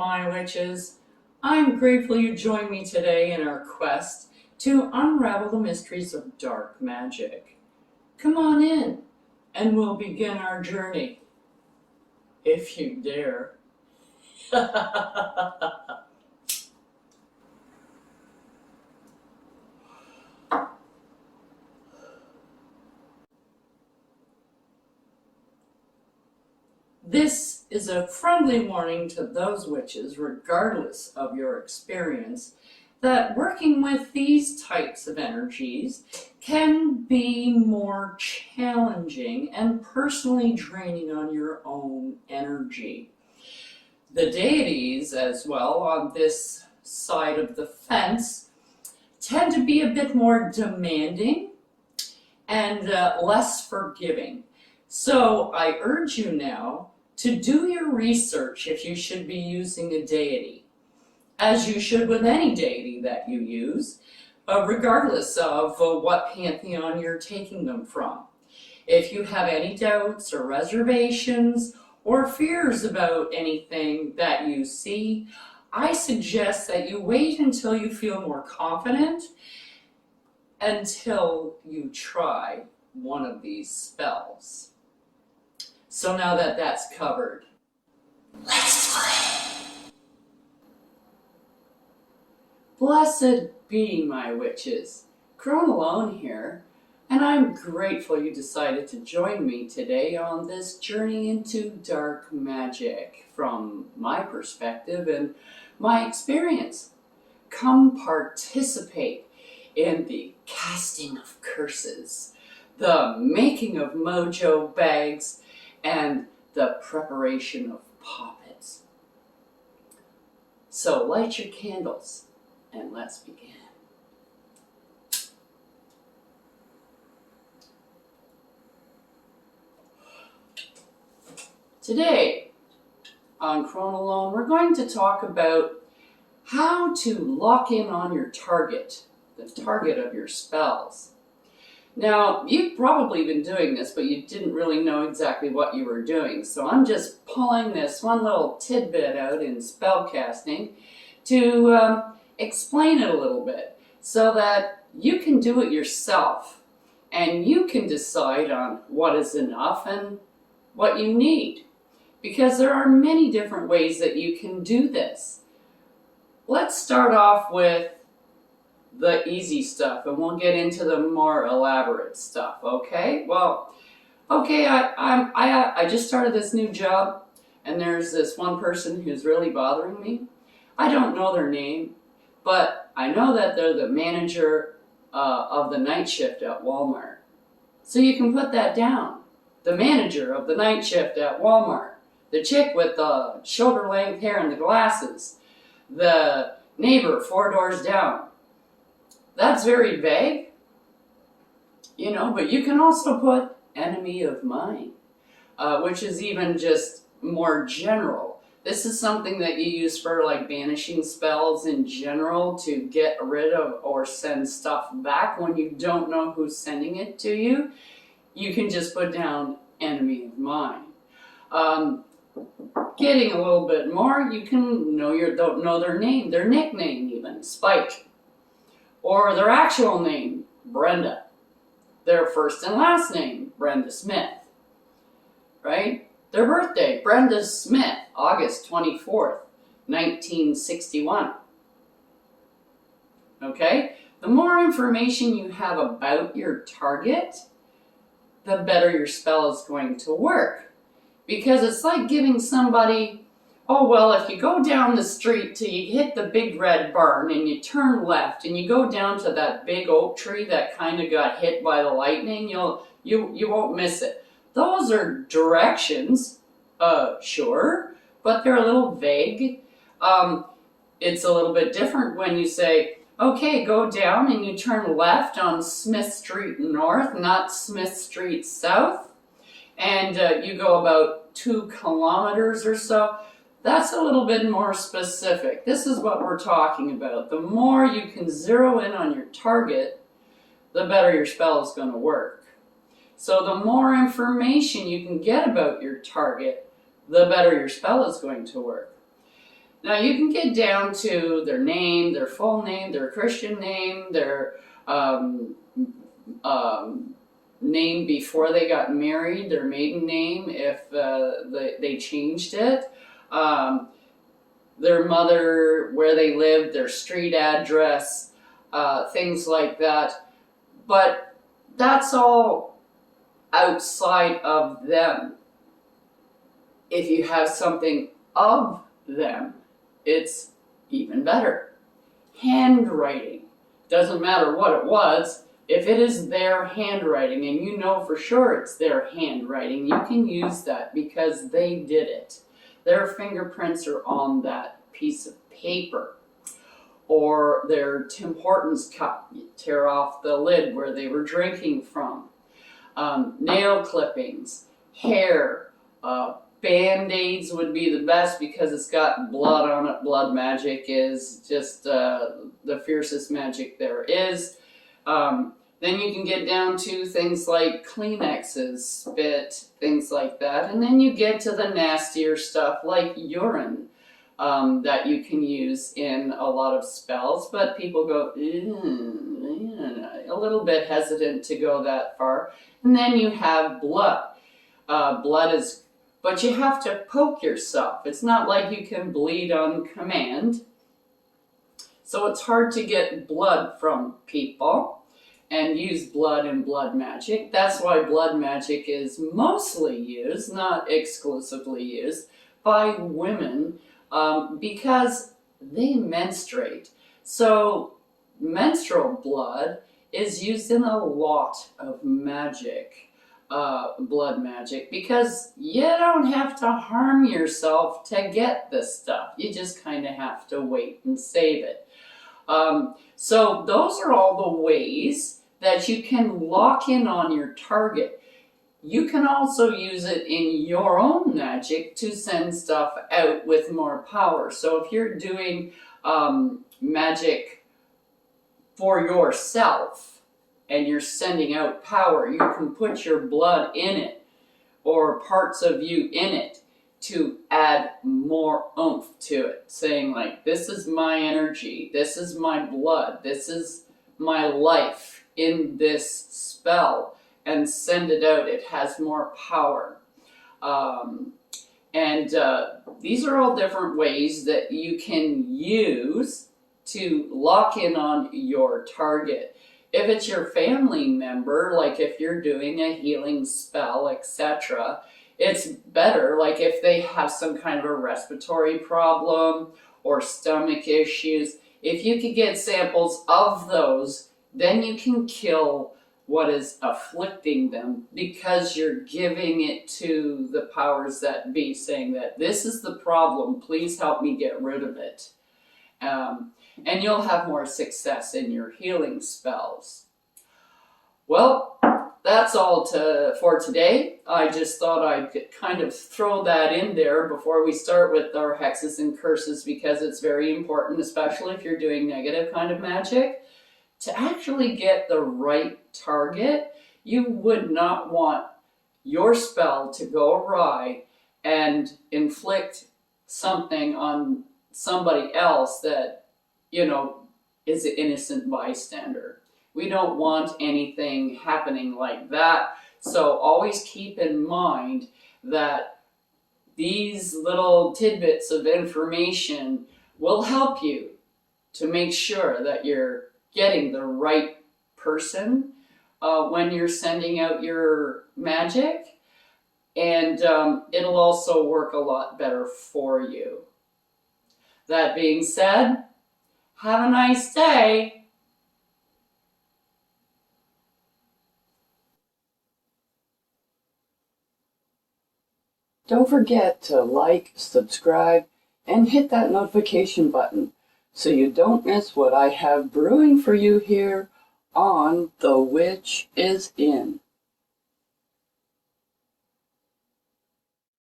my witches. I'm grateful you joined me today in our quest to unravel the mysteries of dark magic. Come on in, and we'll begin our journey, if you dare. This is a friendly warning to those witches, regardless of your experience, that working with these types of energies can be more challenging and personally draining on your own energy. The deities, as well, on this side of the fence, tend to be a bit more demanding and less forgiving. So I urge you now to do your research if you should be using a deity, as you should with any deity that you use, regardless of what pantheon you're taking them from. If you have any doubts or reservations or fears about anything that you see, I suggest that you wait until you feel more confident until you try one of these spells. So now that that's covered, let's play. Blessed be my witches. Crone Alone here, and I'm grateful you decided to join me today on this journey into dark magic from my perspective and my experience. Come participate in the casting of curses, the making of mojo bags, and the preparation of poppets. So light your candles and let's begin. Today on Crone Alone, we're going to talk about how to lock in on your target, the target of your spells. Now, you've probably been doing this, but you didn't really know exactly what you were doing. So I'm just pulling this one little tidbit out in spellcasting to explain it a little bit so that you can do it yourself and you can decide on what is enough and what you need. Because there are many different ways that you can do this. Let's start off with the easy stuff, and we'll get into the more elaborate stuff, okay? Well, okay, I just started this new job, and there's this one person who's really bothering me. I don't know their name, but I know that they're the manager of the night shift at Walmart. So you can put that down. The manager of the night shift at Walmart. The chick with the shoulder-length hair and the glasses. The neighbor 4 doors down. That's very vague, but you can also put enemy of mine, which is even just more general. This is something that you use for like banishing spells in general to get rid of or send stuff back when you don't know who's sending it to you. You can just put down enemy of mine. Getting a little bit more, you can don't know their name, their nickname even, Spike. Or their actual name, Brenda. Their first and last name, Brenda Smith. Right? Their birthday, Brenda Smith, August 24th, 1961. Okay? The more information you have about your target, the better your spell is going to work. Because it's like giving somebody, oh, well, if you go down the street till you hit the big red barn and you turn left and you go down to that big oak tree that kind of got hit by the lightning, you won't miss it. Those are directions, sure, but they're a little vague. It's a little bit different when you say, okay, go down and you turn left on Smith Street North, not Smith Street South, and you go about 2 kilometers or so. That's a little bit more specific. This is what we're talking about. The more you can zero in on your target, the better your spell is going to work. So the more information you can get about your target, the better your spell is going to work. Now you can get down to their name, their full name, their Christian name, their name before they got married, their maiden name if they changed it, their mother, where they lived, their street address, things like that. But that's all outside of them. If you have something of them, it's even better. Handwriting. Doesn't matter what it was. If it is their handwriting and you know for sure it's their handwriting, you can use that because they did it. Their fingerprints are on that piece of paper. Or their Tim Hortons cup. You tear off the lid where they were drinking from. Nail clippings, hair, Band-Aids would be the best because it's got blood on it. Blood magic is just the fiercest magic there is. Then you can get down to things like Kleenexes, spit, things like that. And then you get to the nastier stuff like urine that you can use in a lot of spells. But people go, a little bit hesitant to go that far. And then you have blood. Blood is... But you have to poke yourself. It's not like you can bleed on command. So it's hard to get blood from people and use blood in blood magic. That's why blood magic is mostly used, not exclusively used, by women because they menstruate. So menstrual blood is used in a lot of magic. Blood magic, because you don't have to harm yourself to get this stuff. You just kind of have to wait and save it. So those are all the ways that you can lock in on your target. You can also use it in your own magic to send stuff out with more power. So if you're doing magic for yourself, and you're sending out power, you can put your blood in it or parts of you in it to add more oomph to it, saying like, this is my energy, this is my blood, this is my life in this spell, and send it out. It has more power. These are all different ways that you can use to lock in on your target. If it's your family member, like if you're doing a healing spell, etc., it's better, like if they have some kind of a respiratory problem or stomach issues, if you could get samples of those, then you can kill what is afflicting them because you're giving it to the powers that be, saying that this is the problem, please help me get rid of it. And you'll have more success in your healing spells. Well, that's all for today. I just thought I'd kind of throw that in there before we start with our hexes and curses, because it's very important, especially if you're doing negative kind of magic, to actually get the right target. You would not want your spell to go awry and inflict something on somebody else that is an innocent bystander. We don't want anything happening like that. So always keep in mind that these little tidbits of information will help you to make sure that you're getting the right person when you're sending out your magic. And it'll also work a lot better for you. That being said, have a nice day. Don't forget to like, subscribe, and hit that notification button so you don't miss what I have brewing for you here on The Witch Is In.